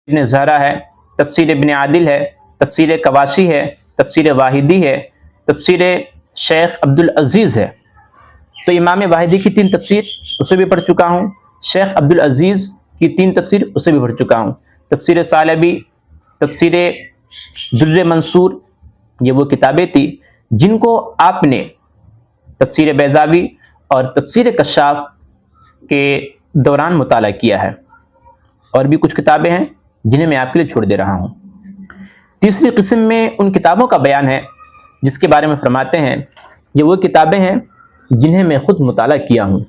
ابن زہرا ہے، تفسیر ابن عادل ہے، تفسیر کواشی ہے، تفسیر واحدی ہے، تفسیر شیخ عبدالعزیز ہے۔ تو امام واحدی کی 3 تفسیر اسے بھی پڑھ چکا ہوں، شیخ عبدالعزیز کی 3 تفسیر اسے بھی پڑھ چکا ہوں، تفسیر ثعلبی، تفسیر در منصور، یہ وہ کتابیں تھیں جن کو آپ نے تفسیر بیضاوی اور تفسیر کشاف کے دوران مطالعہ کیا ہے۔ اور بھی کچھ کتابیں ہیں جنہیں میں آپ کے لیے چھوڑ دے رہا ہوں۔ تیسری قسم میں ان کتابوں کا بیان ہے جس کے بارے میں فرماتے ہیں یہ وہ کتابیں ہیں جنہیں میں خود مطالعہ کیا ہوں،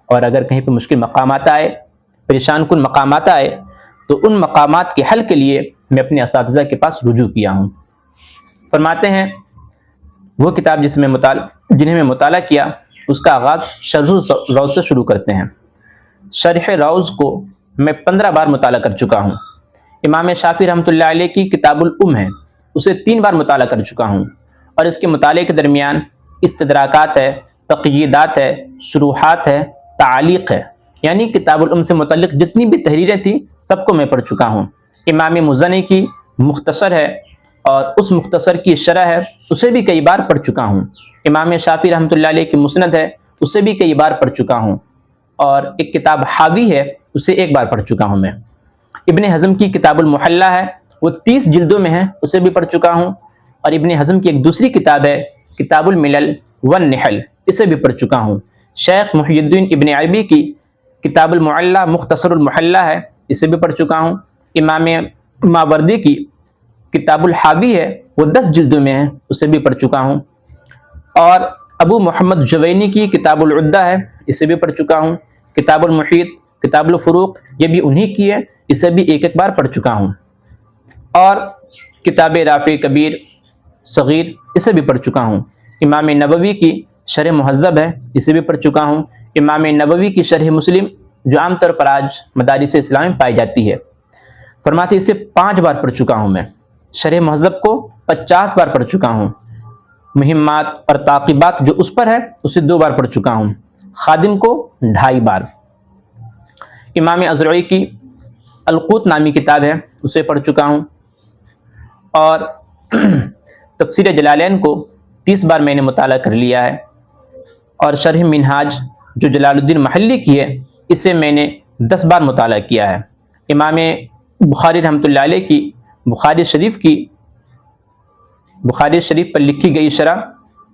اور اگر کہیں پہ مشکل مقامات آئے، پریشان کن مقامات آئے، تو ان مقامات کے حل کے لیے میں اپنے اساتذہ کے پاس رجوع کیا ہوں۔ فرماتے ہیں وہ کتاب جنہیں میں مطالعہ کیا اس کا آغاز شرح روض سے شروع کرتے ہیں۔ شرح روض کو میں 15 بار مطالعہ کر چکا ہوں۔ امام شافعی رحمۃ اللہ علیہ کی کتاب الام ہے، اسے 3 بار مطالعہ کر چکا ہوں، اور اس کے مطالعے کے درمیان استدراکات ہے، تقییدات ہے، شروحات ہے، تعلیق ہے، یعنی کتاب الام سے متعلق جتنی بھی تحریریں تھیں سب کو میں پڑھ چکا ہوں۔ امام مزنی کی مختصر ہے اور اس مختصر کی شرح ہے، اسے بھی کئی بار پڑھ چکا ہوں۔ امام شافعی رحمۃ اللہ علیہ کی مسند ہے، اسے بھی کئی بار پڑھ چکا ہوں، اور ایک کتاب حاوی ہے، اسے 1 بار پڑھ چکا ہوں میں۔ ابن حزم کی کتاب المحلہ ہے، وہ 30 جلدوں میں ہے، اسے بھی پڑھ چکا ہوں، اور ابن حزم کی ایک دوسری کتاب ہے کتاب الملل والنحل، اسے بھی پڑھ چکا ہوں۔ شیخ محی الدین ابن عربی کی کتاب المعلی مختصر المحلہ ہے، اسے بھی پڑھ چکا ہوں۔ امام ماوردی کی کتاب الحاوی ہے، وہ 10 جلدوں میں ہے، اسے بھی پڑھ چکا ہوں۔ اور ابو محمد جوینی کی کتاب العدہ ہے، اسے بھی پڑھ چکا ہوں۔ کتاب المحیط، کتاب الفروق، یہ بھی انہی کی ہے، اسے بھی 1 بار پڑھ چکا ہوں۔ اور کتاب رافع کبیر صغیر، اسے بھی پڑھ چکا ہوں۔ امام نووی کی شرح مہذب ہے، اسے بھی پڑھ چکا ہوں۔ امام نووی کی شرح مسلم جو عام طور پر آج مدارس اسلام میں پائی جاتی ہے، فرماتے ہیں اسے 5 بار پڑھ چکا ہوں میں۔ شرح مہذب کو 50 بار پڑھ چکا ہوں۔ مہمات اور تعقیبات جو اس پر ہے اسے 2 بار پڑھ چکا ہوں۔ خادم کو 2.5 بار۔ امام ازرعی کی القوت نامی کتاب ہے، اسے پڑھ چکا ہوں۔ اور تفسیر جلالین کو 30 بار میں نے مطالعہ کر لیا ہے، اور شرح منہاج جو جلال الدین محلی کی ہے اسے میں نے 10 بار مطالعہ کیا ہے۔ امام بخاری رحمۃ اللہ علیہ کی بخاری شریف پر لکھی گئی شرح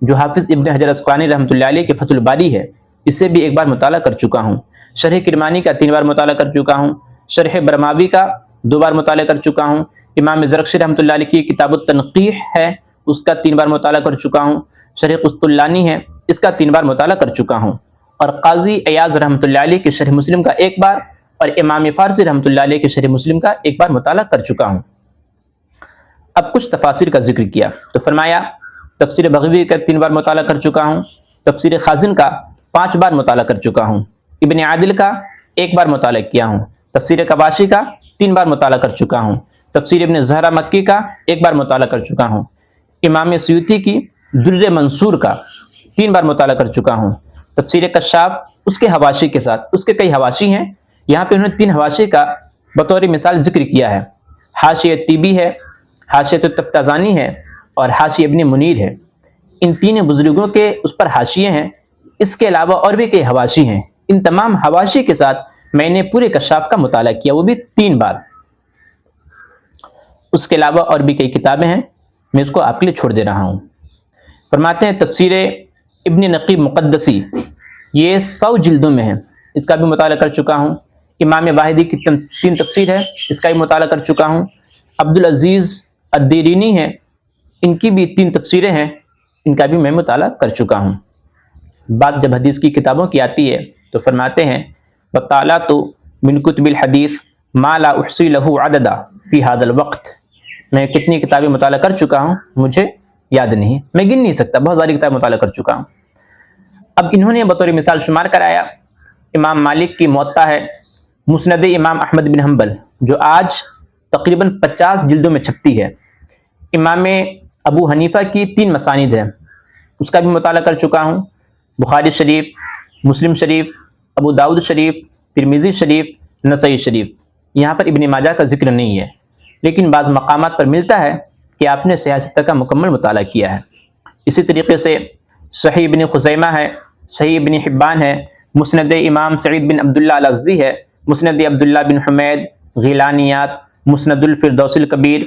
جو حافظ ابن حجر اسقلانی رحمۃ اللہ علیہ کے فتح الباری ہے، اسے بھی 1 بار مطالعہ کر چکا ہوں۔ شرح کرمانی کا 3 بار مطالعہ کر چکا ہوں۔ شرح برماوی کا 2 بار مطالعہ کر چکا ہوں۔ امام زرکشی رحمۃ اللہ علیہ کی کتاب التنقیح ہے، اس کا 3 بار مطالعہ کر چکا ہوں۔ شرح قسطلانی ہے، اس کا 3 بار مطالعہ کر چکا ہوں۔ اور قاضی ایاز رحمۃ اللہ علیہ کی شرح مسلم کا 1 بار، اور امام فارسی رحمۃ اللہ علیہ کی شرح مسلم کا 1 بار مطالعہ کر چکا ہوں۔ اب کچھ تفاسیر کا ذکر کیا تو فرمایا تفسیر بغوی کا 3 بار مطالعہ کر چکا ہوں، تفسیر خازن کا 5 بار مطالعہ کر چکا ہوں، ابن عادل کا 1 بار مطالعہ کیا ہوں، تفسیر کواشی کا 3 بار مطالعہ کر چکا ہوں، تفسیر ابن زہرا مکی کا 1 بار مطالعہ کر چکا ہوں، امام سیوطی کی در منصور کا 3 بار مطالعہ کر چکا ہوں، تفسیر کشاف اس کے حواشی کے ساتھ، اس کے کئی حواشی ہیں، یہاں پہ انہوں نے 3 حواشی کا بطور مثال ذکر کیا ہے۔ حاشیہ طیبی ہے، حاشیہ التفتازانی ہے، اور حاشیہ ابن منیر ہے۔ ان 3 بزرگوں کے اس پر حاشیے ہیں، اس کے علاوہ اور بھی کئی حواشی ہیں۔ ان تمام حواشی کے ساتھ میں نے پورے کشاف کا مطالعہ کیا، وہ بھی 3 بار۔ اس کے علاوہ اور بھی کئی کتابیں ہیں، میں اس کو آپ کے لیے چھوڑ دے رہا ہوں۔ فرماتے ہیں تفسیر ابن نقیب مقدسی، یہ 100 جلدوں میں ہے، اس کا بھی مطالعہ کر چکا ہوں۔ امام واحدی کی 3 تفسیر ہے، اس کا بھی مطالعہ کر چکا ہوں۔ عبدالعزیز الدیرینی ہے، ان کی بھی 3 تفسیریں ہیں، ان کا بھی میں مطالعہ کر چکا ہوں۔ بات جب حدیث کی کتابوں کی آتی ہے تو فرماتے ہیں وَطَالَعْتُ مِنْ كُتُبِ الْحَدِيثِ مَا لَا أُحْصِي لَهُ عَدَدًا فِي هَذَا الْوَقْتِ، میں کتنی کتابیں مطالعہ کر چکا ہوں مجھے یاد نہیں، میں گن نہیں سکتا، بہت ساری کتابیں مطالعہ کر چکا ہوں۔ اب انہوں نے بطور مثال شمار کرایا امام مالک کی موطا ہے، مسند امام احمد بن حنبل جو آج تقریباً 50 جلدوں میں چھپتی ہے، امام ابو حنیفہ کی 3 مسانید ہے، اس کا بھی مطالعہ کر چکا ہوں۔ بخاری شریف، مسلم شریف، ابو داؤد شریف، ترمذی شریف، نسائی شریف، یہاں پر ابن ماجہ کا ذکر نہیں ہے، لیکن بعض مقامات پر ملتا ہے کہ آپ نے صحیح ستہ کا مکمل مطالعہ کیا ہے۔ اسی طریقے سے صحیح ابن خزیمہ ہے، صحیح ابن حبان ہے، مسند امام سعید بن عبداللہ الازدی ہے، مسند عبداللہ بن حمید، غیلانیات، مسند الفردوس الکبیر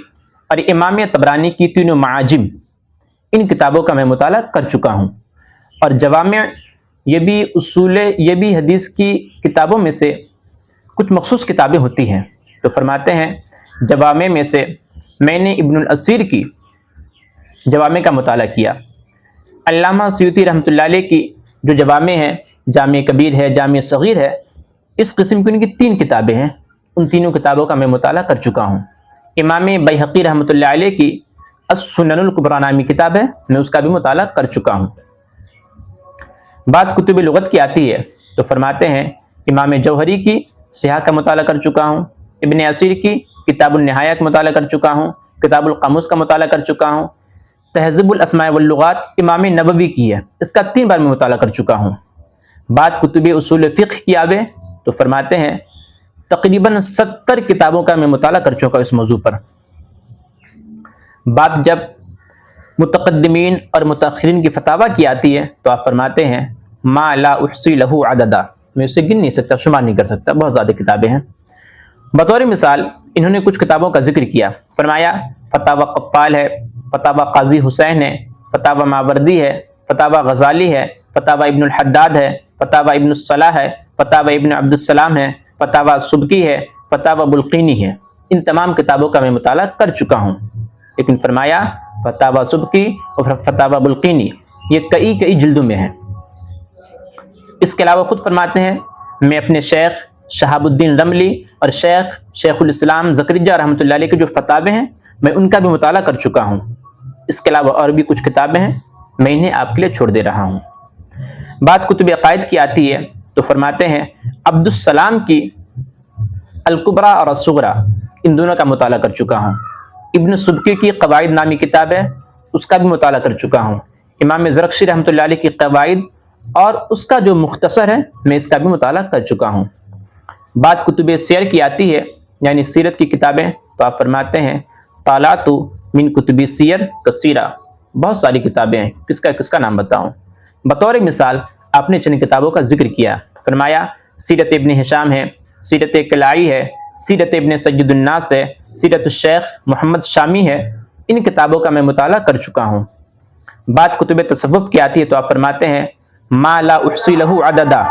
اور امام طبرانی کی تینوں معاجم، ان کتابوں کا میں مطالعہ کر چکا ہوں۔ اور جوامع، یہ بھی حدیث کی کتابوں میں سے کچھ مخصوص کتابیں ہوتی ہیں۔ تو فرماتے ہیں جوامع میں سے میں نے ابن الاثیر کی جوامع کا مطالعہ کیا۔ علامہ سیوطی رحمۃ اللہ علیہ کی جو جوامع ہیں، جامع کبیر ہے، جامع صغیر ہے، اس قسم کی ان کی 3 کتابیں ہیں، ان تینوں کتابوں کا میں مطالعہ کر چکا ہوں۔ امام بیہقی رحمۃ اللہ علیہ کی السنن الکبریٰ نامی کتاب ہے، میں اس کا بھی مطالعہ کر چکا ہوں۔ بات کتب لغت کی آتی ہے تو فرماتے ہیں امام جوہری کی صحاح کا مطالعہ کر چکا ہوں، ابن اثیر کی کتاب النہایہ کا مطالعہ کر چکا ہوں، کتاب القاموس کا مطالعہ کر چکا ہوں، تہذیب الاسماء واللغات امام نووی کی ہے، اس کا 3 بار میں مطالعہ کر چکا ہوں۔ بات کتب اصول فقہ کی آوے تو فرماتے ہیں تقریباً 70 کتابوں کا میں مطالعہ کر چکا اس موضوع پر۔ بات جب متقدمین اور متاخرین کی فتاویٰ کی آتی ہے تو آپ فرماتے ہیں ما لا احصی لہ عددا، میں اسے گن نہیں سکتا، شمار نہیں کر سکتا، بہت زیادہ کتابیں ہیں۔ بطور مثال انہوں نے کچھ کتابوں کا ذکر کیا، فرمایا فتاوی قفال ہے، فتاوی قاضی حسین ہے، فتاوی ماوردی ہے، فتاوی غزالی ہے، فتاوی ابن الحداد ہے، فتاوی ابن الصلاح ہے، فتاوی ابن عبد السلام ہے، فتاوی سبکی ہے، فتاوی بلقینی ہے۔ ان تمام کتابوں کا میں مطالعہ کر چکا ہوں، لیکن فرمایا فتاوی سبکی اور فتاوی بلقینی یہ کئی جلدوں میں ہیں۔ اس کے علاوہ خود فرماتے ہیں میں اپنے شیخ شہاب الدین رملی اور شیخ الاسلام زکریا رحمۃ اللہ علیہ کے جو فتاوے ہیں میں ان کا بھی مطالعہ کر چکا ہوں۔ اس کے علاوہ اور بھی کچھ کتابیں ہیں، میں انہیں آپ کے لیے چھوڑ دے رہا ہوں۔ بات کتب عقائد کی آتی ہے تو فرماتے ہیں عبد السلام کی الکبریٰ اور الصغریٰ ان دونوں کا مطالعہ کر چکا ہوں۔ ابن سبکی کی قواعد نامی کتاب ہے، اس کا بھی مطالعہ کر چکا ہوں۔ امام زرکشی رحمۃ اللہ علیہ کی قواعد اور اس کا جو مختصر ہے میں اس کا بھی مطالعہ کر چکا ہوں۔ بات کتب سیر کی آتی ہے یعنی سیرت کی کتابیں تو آپ فرماتے ہیں طالعت من کتب سیر کثیرہ، بہت ساری کتابیں ہیں، کس کا نام بتاؤں۔ بطور مثال آپ نے چند کتابوں کا ذکر کیا، فرمایا سیرت ابن ہشام ہے، سیرت کلائی ہے، سیرت ابن سید الناس ہے، سیرت الشیخ محمد شامی ہے، ان کتابوں کا میں مطالعہ کر چکا ہوں۔ بات کتب تصوف کی آتی ہے تو آپ فرماتے ہیں ما لا احصی لہ عددا،